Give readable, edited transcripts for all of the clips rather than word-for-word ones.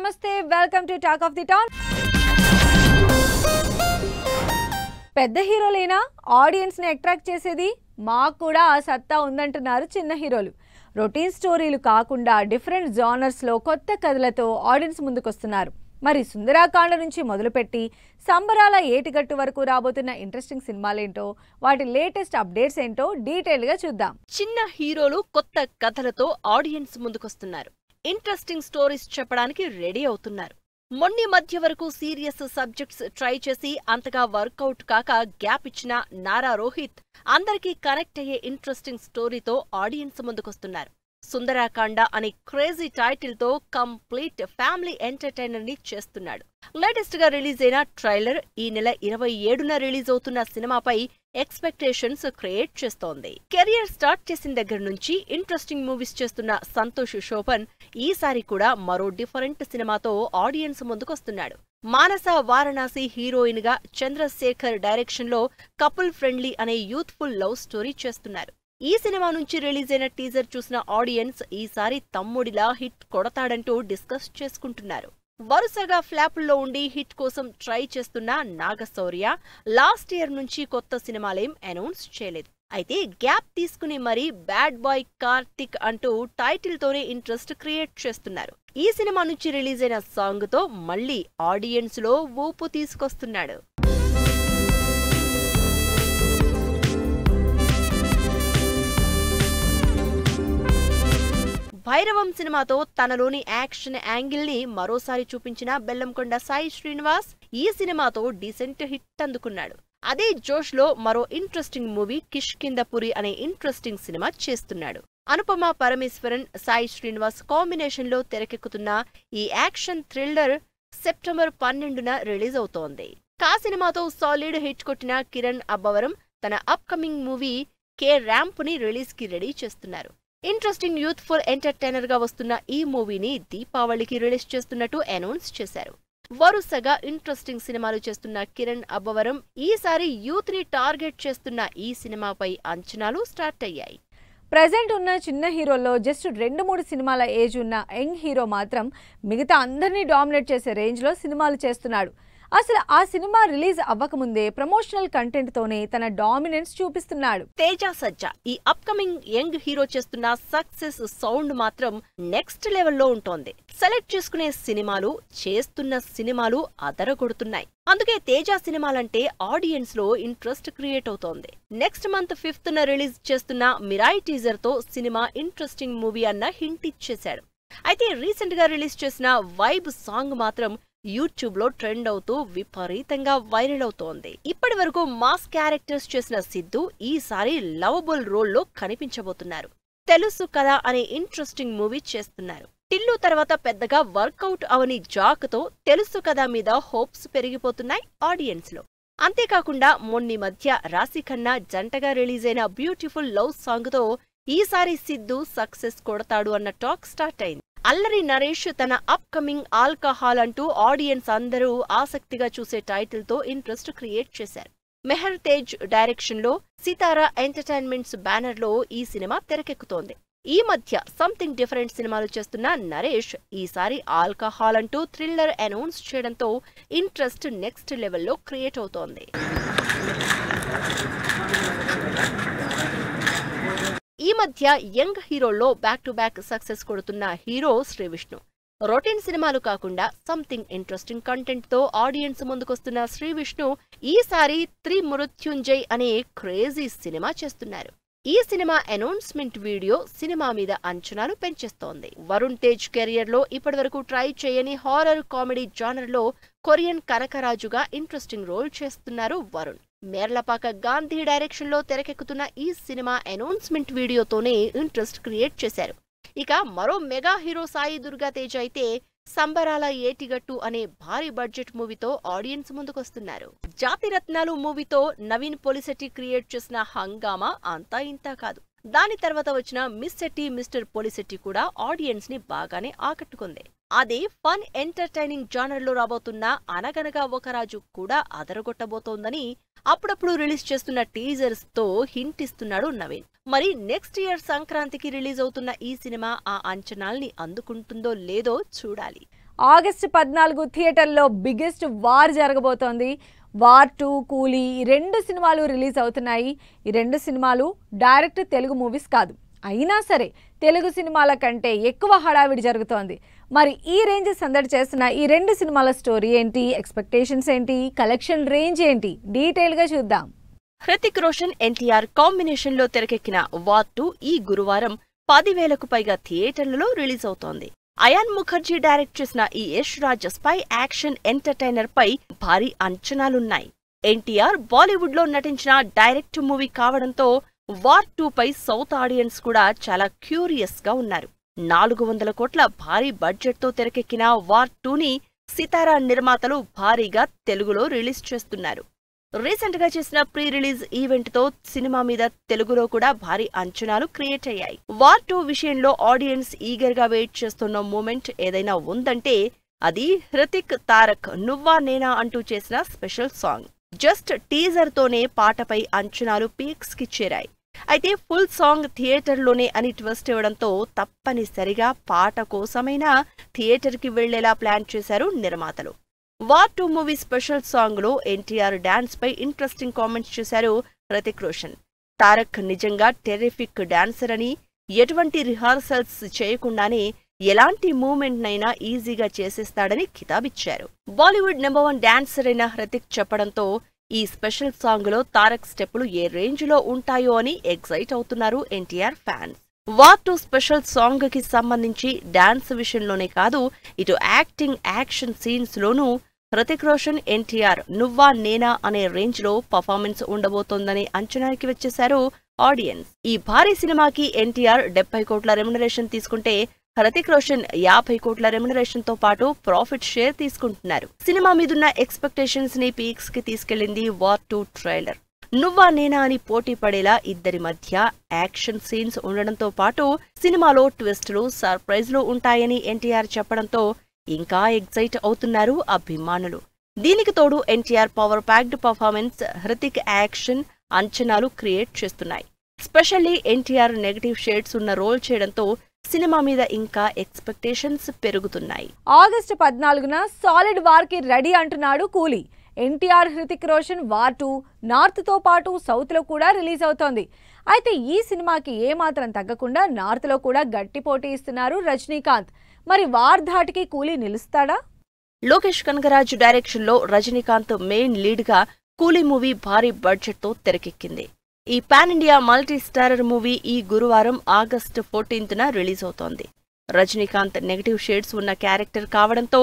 నమస్తే welcome to talk of the town. పెద్ద హీరోలైనా audience ని అట్రాక్ట్ చేసేది మాకు కూడా ఆ సత్తా ఉందంటున్నారు చిన్న హీరోలు. రొటీన్ స్టోరీలు కాకుండా డిఫరెంట్ జానర్స్ లో కొత్త కథలతో ఆడియన్స్ ముందుకొస్తున్నారు. మరి సుందరాకాండ నుంచి మొదలుపెట్టి సంబరాల ఏటిగట్టు వరకు రాబోతున్న ఇంట్రెస్టింగ్ సినిమాలేంటో, వాటి లేటెస్ట్ అప్డేట్స్ ఏంటో డీటెయిల్ గా చూద్దాం. చిన్న హీరోలు కొత్త కథలతో ఆడియన్స్ ముందుకొస్తున్నారు. ఇంట్రెస్టింగ్ స్టోరీస్ చెప్పడానికి రెడీ అవుతున్నారు. మొన్ని మధ్య వరకు సీరియస్ సబ్జెక్ట్స్ ట్రై చేసి అంతగా వర్కౌట్ కాక గ్యాప్ ఇచ్చిన నారా రోహిత్ అందరికీ కనెక్ట్ అయ్యే ఇంట్రెస్టింగ్ స్టోరీతో ఆడియన్స్ ముందుకొస్తున్నారు. సుందరాకాండ అనే క్రేజీ టైటిల్ తో కంప్లీట్ ఫ్యామిలీ ఎంటర్టైనర్ ని చేస్తున్నాడు. లేటెస్ట్ గా రిలీజ్ అయిన ట్రైలర్ ఈ నెల 27న రిలీజ్ అవుతున్న సినిమాపై ఎక్స్పెక్టేషన్స్ క్రియేట్ చేస్తోంది. కెరియర్ స్టార్ట్ చేసిన దగ్గర నుంచి ఇంట్రెస్టింగ్ మూవీస్ చేస్తున్న సంతోష్ శోభన్ ఈసారి కూడా మరో డిఫరెంట్ సినిమాతో ఆడియన్స్ ముందుకొస్తున్నాడు. మానస వారణాసి హీరోయిన్ గా చంద్రశేఖర్ డైరెక్షన్ లో కపుల్ ఫ్రెండ్లీ అనే యూత్ఫుల్ లవ్ స్టోరీ చేస్తున్నారు. ఈ సినిమా నుంచి రిలీజ్ అయిన టీజర్ చూసిన ఆడియన్స్ ఈసారి తమ్ముడిలా హిట్ కొడతాడంటూ డిస్కస్ చేసుకుంటున్నారు. వరుసగా ఫ్లాపుల్లో ఉండి హిట్ కోసం ట్రై చేస్తున్న నాగశౌర్య లాస్ట్ ఇయర్ నుంచి కొత్త సినిమాలేం అనౌన్స్ చేయలేదు. అయితే గ్యాప్ తీసుకుని మరీ బ్యాడ్ బాయ్ కార్తిక్ అంటూ టైటిల్ తోనే ఇంట్రెస్ట్ క్రియేట్ చేస్తున్నారు. ఈ సినిమా నుంచి రిలీజ్ అయిన సాంగ్ తో మళ్లీ ఆడియన్స్ లో ఊపు తీసుకొస్తున్నాడు. భైరవం సినిమాతో తనలోని యాక్షన్ యాంగిల్ ని మరోసారి చూపించిన బెల్లంకొండ సాయి శ్రీనివాస్ ఈ సినిమాతో డీసెంట్ హిట్ అందుకున్నాడు. అదే జోష్ లో మరో ఇంట్రెస్టింగ్ మూవీ కిష్కింధపురి అనే ఇంట్రెస్టింగ్ సినిమా చేస్తున్నాడు. అనుపమ పరమేశ్వరన్, సాయి శ్రీనివాస్ కాంబినేషన్ లో తెరకెక్కుతున్న ఈ యాక్షన్ థ్రిల్లర్ సెప్టెంబర్ 12న రిలీజ్ అవుతోంది. కా సినిమాతో సాలిడ్ హిట్ కొట్టిన కిరణ్ అబ్బవరం తన up coming movie K ramp ని రిలీజ్ కి రెడీ చేస్తున్నారు. ఇంట్రెస్టింగ్ యూత్ఫుల్ ఎంటర్టైనర్ గా వస్తున్న ఈ మూవీని దీపావళికి రిలీజ్ చేస్తున్నట్టు అనౌన్స్ చేశారు. వరుసగా ఇంట్రెస్టింగ్ సినిమాలు చేస్తున్న కిరణ్ అబ్బవరం ఈసారి యూత్ ని టార్గెట్ చేస్తున్న ఈ సినిమాపై అంచనాలు స్టార్ట్ అయ్యాయి. ప్రెజెంట్ ఉన్న చిన్న హీరోల్లో జస్ట్ 2-3 సినిమాల ఏజ్ ఉన్న యంగ్ హీరో మాత్రం మిగతా అందరినీ డామినేట్ చేసే రేంజ్ లో సినిమాలు చేస్తున్నాడు. అసలు ఆ సినిమా రిలీజ్ అవ్వకముందే ప్రమోషనల్ కంటెంట్ తోనే తన డామినెన్స్ చూపిస్తున్నాడు. తేజ సజ్జా ఈ అప్కమింగ్ యంగ్ హీరో చేస్తున్న సక్సెస్ సౌండ్ మాత్రం నెక్స్ట్ లెవెల్లో ఉంటోంది. సెలెక్ట్ చేసుకునే సినిమాలు, చేస్తున్న సినిమాలు అదరగొడుతున్నాయి. అందుకే తేజ సినిమాలంటే ఆడియన్స్ లో ఇంట్రెస్ట్ క్రియేట్ అవుతోంది. నెక్స్ట్ మంత్ 5న రిలీజ్ చేస్తున్న మిరాయి టీజర్ తో సినిమా ఇంట్రెస్టింగ్ మూవీ అన్న హింట్ ఇచ్చేశాడు. అయితే రీసెంట్ గా రిలీజ్ చేసిన వైబ్ సాంగ్ మాత్రం యూట్యూబ్ లో ట్రెండ్ అవుతూ విపరీతంగా వైరల్ అవుతోంది. ఇప్పటి వరకు మాస్ క్యారెక్టర్స్ చేసిన సిద్ధు ఈసారి లవబుల్ రోల్ లో కనిపించబోతున్నారు. తెలుసు కదా అనే ఇంట్రెస్టింగ్ మూవీ చేస్తున్నారు. టిల్లు తర్వాత పెద్దగా వర్కౌట్ అవని జాక్ తో తెలుసు కదా మీద హోప్స్ పెరిగిపోతున్నాయి ఆడియన్స్ లో. అంతేకాకుండా మొన్ని మధ్య రాశిఖన్నా జంటగా రిలీజ్ అయిన బ్యూటిఫుల్ లవ్ సాంగ్ తో ఈసారి సిద్ధు సక్సెస్ కొడతాడు అన్న టాక్ స్టార్ట్ అయింది. అల్లరి నరేష్ తన అప్ కమింగ్ ఆల్కహాల్ అంటూ ఆడియన్స్ అందరూ ఆసక్తిగా చూసే టైటిల్ తో ఇంట్రెస్ట్ క్రియేట్ చేశారు. మెహర్ తేజ్ డైరెక్షన్ లో సితారా ఎంటర్టైన్మెంట్స్ బ్యానర్ లో ఈ సినిమా తెరకెక్కుతోంది. ఈ మధ్య సంథింగ్ డిఫరెంట్ సినిమాలు చేస్తున్న నరేష్ ఈసారి ఆల్కహాల్ అంటూ థ్రిల్లర్ అనౌన్స్ చేయడంతో ఇంట్రెస్ట్ నెక్స్ట్ లెవెల్లో క్రియేట్ అవుతోంది. ఈ మధ్య యంగ్ హీరోల్లో బ్యాక్ టు బ్యాక్ సక్సెస్ కొడుతున్న హీరో శ్రీవిష్ణు. రొటీన్ సినిమాలు కాకుండా సంథింగ్ ఇంట్రెస్టింగ్ కంటెంట్ తో ఆడియన్స్ ముందుకొస్తున్న శ్రీవిష్ణు ఈసారి త్రిమృత్యుంజయ్ అనే క్రేజీ సినిమా చేస్తున్నారు. ఈ సినిమా అనౌన్స్మెంట్ వీడియో సినిమా మీద అంచనాలు పెంచేస్తోంది. వరుణ్ తేజ్ కెరియర్ లో ఇప్పటివరకు ట్రై చేయని హారర్ కామెడీ జానర్ లో కొరియన్ కనకరాజుగా ఇంట్రెస్టింగ్ రోల్ చేస్తున్నారు వరుణ్. మేర్లపాక గాంధీ డైరెక్షన్ లో తెరకెక్కుతున్న ఈ సినిమా అనౌన్స్మెంట్ వీడియోతోనే ఇంట్రెస్ట్ క్రియేట్ చేశారు. ఇక మరో మెగా హీరో సాయి దుర్గా తేజ్ అయితే సంబరాల ఏటిగట్టు అనే భారీ బడ్జెట్ మూవీతో ఆడియన్స్ ముందుకొస్తున్నారు. జాతిరత్నాలు మూవీతో నవీన్ పొలిశెట్టి క్రియేట్ చేసిన హంగామా అంతా ఇంతా కాదు. దాని తర్వాత వచ్చిన మిస్ శెట్టి మిస్టర్ పొలిశెట్టి కూడా ఆడియన్స్ ని బాగానే ఆకట్టుకుంది. అదే ఫన్ ఎంటర్టైనింగ్ జానర్ లో రాబోతున్న అనగనగా ఒక రాజు కూడా అదరగొట్టబోతోందని అప్పుడప్పుడు రిలీజ్ చేస్తున్న టీజర్స్ తో హింట్ ఇస్తున్నాడు నవీన్. మరి నెక్స్ట్ ఇయర్ సంక్రాంతికి రిలీజ్ అవుతున్న ఈ సినిమా ఆ అంచనాల్ని అందుకుంటుందో లేదో చూడాలి. ఆగస్టు 14 థియేటర్లో బిగ్గెస్ట్ వార్ జరగబోతోంది. వార్ 2, కూలీ ఈ 2 సినిమాలు రిలీజ్ అవుతున్నాయి. ఈ 2 సినిమాలు డైరెక్ట్ తెలుగు మూవీస్ కాదు. అయినా సరే తెలుగు సినిమాల కంటే ఎక్కువ హడావిడి జరుగుతోంది. మరి ఈ రేంజ్ సందడి చేస్తున్న ఈ 2 సినిమాల స్టోరీ ఏంటి, ఎక్స్పెక్టేషన్స్ ఏంటి, కలెక్షన్ రేంజ్ ఏంటి, డీటెయిల్గా చూద్దాం. హృతిక్ రోషన్ ఎన్టీఆర్ కాంబినేషన్ లో తెరకెక్కిన వార్ 2 ఈ గురువారం 10,000కు పైగా థియేటర్లలో రిలీజ్ అవుతోంది. అయాన్ ముఖర్జీ డైరెక్ట్ చేసిన ఈ Yash Raj spy action entertainer పై భారీ అంచనాలున్నాయి. ఎన్టీఆర్ బాలీవుడ్ లో నటించిన డైరెక్ట్ మూవీ కావడంతో వార్ 2 పై సౌత్ ఆడియన్స్ కూడా చాలా క్యూరియస్ గా ఉన్నారు. 400 కోట్ల భారీ బడ్జెట్ తో తెరకెక్కిన వార్ 2ని సితారా నిర్మాతలు భారీగా తెలుగులో రిలీజ్ చేస్తున్నారు. రీసెంట్ గా చేసిన ప్రీ రిలీజ్ ఈవెంట్ తో సినిమా మీద తెలుగులో కూడా భారీ అంచనాలు క్రియేట్ అయ్యాయి. వార్ 2 విషయంలో ఆడియన్స్ ఈగర్ గా వెయిట్ చేస్తున్న మూమెంట్ ఏదైనా ఉందంటే అది హృతిక్ తారక్ నువ్వా నేనా అంటూ చేసిన స్పెషల్ సాంగ్. జస్ట్ టీజర్ తోనే పాటపై అంచనాలు పీక్స్ కి చేరాయి. అయితే ఫుల్ సాంగ్ థియేటర్లోనే అని ట్విస్ట్ ఇవ్వడంతో తప్పనిసరిగా పాట కోసమైనా థియేటర్ కి వెళ్లేలా ప్లాన్ చేశారు నిర్మాతలు. వార్ 2 మూవీ స్పెషల్ సాంగ్ లో ఎన్టీఆర్ డాన్స్ పై ఇంట్రెస్టింగ్ కామెంట్స్ చేశారు హృతిక్ రోషన్. తారక్ నిజంగా టెర్రిఫిక్ డాన్సర్ అని, ఎటువంటి రిహార్సల్స్ చేయకుండానే ఎలాంటి మూమెంట్ నైనా ఈజీగా చేసేస్తాడని కితాబిచ్చారు. బాలీవుడ్ నెంబర్ 1 డాన్సర్ అయిన హృతిక్ చెప్పడంతో ఈ స్పెషల్ సాంగ్ లో తారక్ స్టెప్పులు ఏ రేంజ్ లో ఉంటాయో అని ఎక్సైట్ అవుతున్నారు NTR fans. War 2 special song కి సంబంధించి డాన్స్ విషయంలోనే కాదు, ఇటు యాక్షన్ సీన్స్ లోనూ హృతిక్ రోషన్ ఎన్టీఆర్ నువ్వా నేనా అనే రేంజ్ లో పర్ఫార్మెన్స్ ఉండబోతోందనే అంచనాకి వచ్చేశారు ఆడియన్స్. ఈ భారీ సినిమాకి ఎన్టీఆర్ 70 కోట్ల రెమ్యునరేషన్ తీసుకుంటే హృతిక్ రోషన్ 50 కోట్ల రెమ్యునరేషన్ తో పాటు ప్రాఫిట్ షేర్ తీసుకుంటున్నారు. సినిమా మీదున్న ఎక్స్పెక్టేషన్స్ ని పీక్స్ కి తీసుకెళ్లింది వార్ 2 ట్రైలర్. నువ్వా నేనా అని పోటీ పడేలా ఇద్దరి మధ్య యాక్షన్ సీన్స్ ఉండడంతో పాటు సినిమాలో ట్విస్టులు, సర్ప్రైజ్లు ఉంటాయని ఎన్టీఆర్ చెప్పడంతో ఇంకా ఎక్సైట్ అవుతున్నారు అభిమానులు. దీనికి తోడు NTR power packed performance, Hrithik action అంచనాలు క్రియేట్ చేస్తున్నాయి. స్పెషల్లీ ఎన్టీఆర్ నెగటివ్ షేడ్స్ ఉన్న రోల్ చేయడంతో సినిమా మీద ఇంకా ఎక్స్పెక్టేషన్స్ పెరుగుతున్నాయి. ఆగస్టు 14న సాలిడ్ వార్ కి రెడీ అంటున్నాడు కూలీ. ఎన్టీఆర్ హృతిక్ రోషన్ వార్ 2 నార్త్ తో పాటు సౌత్ లో కూడా రిలీజ్ అవుతోంది. అయితే ఈ సినిమాకి ఏమాత్రం తగ్గకుండా నార్త్ లో కూడా గట్టి పోటీ ఇస్తున్నారు రజనీకాంత్. మరి వార్ ధాటికి కూలీ నిలుస్తాడా? లోకేష్ కనగరాజు డైరెక్షన్ లో రజనీకాంత్ మెయిన్ లీడ్ గా కూలీ మూవీ భారీ బడ్జెట్ తో తెరకెక్కింది. ఈ pan India multi starrer movie ఈ గురువారం ఆగస్టు 14న రిలీజ్ అవుతోంది. రజనీకాంత్ నెగటివ్ షేడ్స్ ఉన్న క్యారెక్టర్ కావడంతో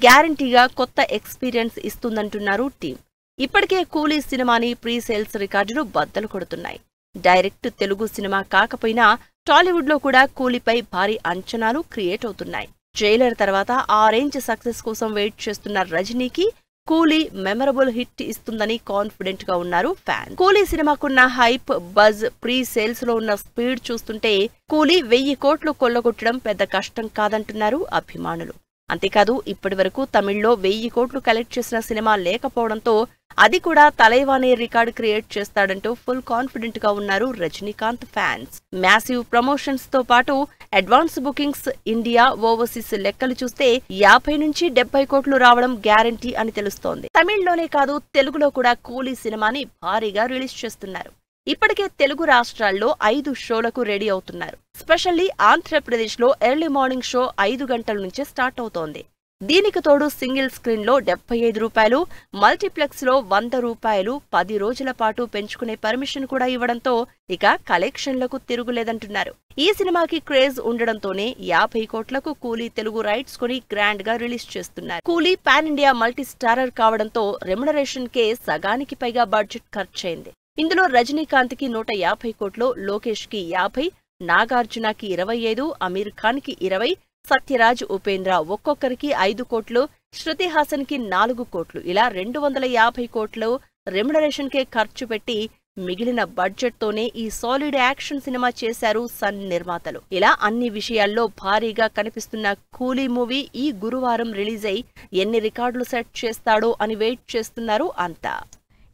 గ్యారంటీగా కొత్త ఎక్స్పీరియన్స్ ఇస్తుందంటున్నారు టీం. ఇప్పటికే కూలీ సినిమాని ప్రీ సేల్స్ రికార్డులు బద్దలు కొడుతున్నాయి. డైరెక్ట్ తెలుగు సినిమా కాకపోయినా టాలీవుడ్ లో కూడా కూలీపై భారీ అంచనాలు క్రియేట్ అవుతున్నాయి. ట్రైలర్ తర్వాత ఆ రేంజ్ సక్సెస్ కోసం వెయిట్ చేస్తున్న రజనీకి కూలీ మెమరబుల్ హిట్ ఇస్తుందని కాన్ఫిడెంట్ గా ఉన్నారు ఫ్యాన్. కూలీ సినిమాకున్న హైప్, బజ్, ప్రీ సేల్స్ లో ఉన్న స్పీడ్ చూస్తుంటే కూలీ 1000 కోట్లు కొల్లగొట్టడం పెద్ద కష్టం కాదంటున్నారు అభిమానులు. అంతేకాదు ఇప్పటి వరకు తమిళ్లో 1000 కోట్లు కలెక్ట్ చేసిన సినిమా లేకపోవడంతో అది కూడా తలైవానే రికార్డ్ క్రియేట్ చేస్తాడంటూ ఫుల్ కాన్ఫిడెంట్ గా ఉన్నారు రజనీకాంత్ ఫ్యాన్స్. మ్యాసివ్ ప్రమోషన్స్ తో పాటు అడ్వాన్స్ బుకింగ్స్, ఇండియా, ఓవర్సీస్ లెక్కలు చూస్తే 50 నుంచి 70 కోట్లు రావడం గ్యారంటీ అని తెలుస్తోంది. తమిళ్లోనే కాదు తెలుగులో కూడా కూలీ సినిమాని భారీగా రిలీజ్ చేస్తున్నారు. ఇప్పటికే తెలుగు రాష్ట్రాల్లో 5 షోలకు రెడీ అవుతున్నారు. స్పెషల్లీ ఆంధ్రప్రదేశ్ లో ఎర్లీ మార్నింగ్ షో 5 గంటల నుంచే స్టార్ట్ అవుతోంది. దీనికి తోడు సింగిల్ స్క్రీన్ లో 75 రూపాయలు, మల్టీప్లెక్స్ లో 100 రూపాయలు 10 రోజుల పాటు పెంచుకునే పర్మిషన్ కూడా ఇవ్వడంతో ఇక కలెక్షన్లకు తిరుగులేదంటున్నారు. ఈ సినిమాకి క్రేజ్ ఉండడంతోనే 50 కోట్లకు కూలీ తెలుగు రైట్స్ కొని గ్రాండ్ గా రిలీజ్ చేస్తున్నారు. కూలీ పాన్ ఇండియా మల్టీ స్టారర్ కావడంతో రెమ్యునరేషన్ కే సగానికి పైగా బడ్జెట్ ఖర్చయింది. ఇందులో రజనీకాంత్ కి 150 కోట్లు, లోకేష్ కి 50, నాగార్జునకి 25, అమీర్ ఖాన్ కి 20, సత్యరాజ్, ఉపేంద్ర ఒక్కొక్కరికి 5 కోట్లు, శృతి హాసన్ కి 4 కోట్లు, ఇలా 250 కోట్లు రెమ్యునరేషన్ కే ఖర్చు పెట్టి మిగిలిన బడ్జెట్ తోనే ఈ సాలిడ్ యాక్షన్ సినిమా చేశారు సన్ నిర్మాతలు. ఇలా అన్ని విషయాల్లో భారీగా కనిపిస్తున్న కూలీ మూవీ ఈ గురువారం రిలీజ్ అయి ఎన్ని రికార్డులు సెట్ చేస్తాడో అని వెయిట్ చేస్తున్నారు అంతా.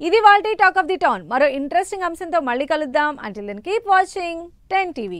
ఇది వాల్టీ టాక్ ఆఫ్ ది టౌన్. మరో ఇంట్రెస్టింగ్ అంశంతో మళ్ళీ కలుద్దాం. Until then keep watching 10 TV.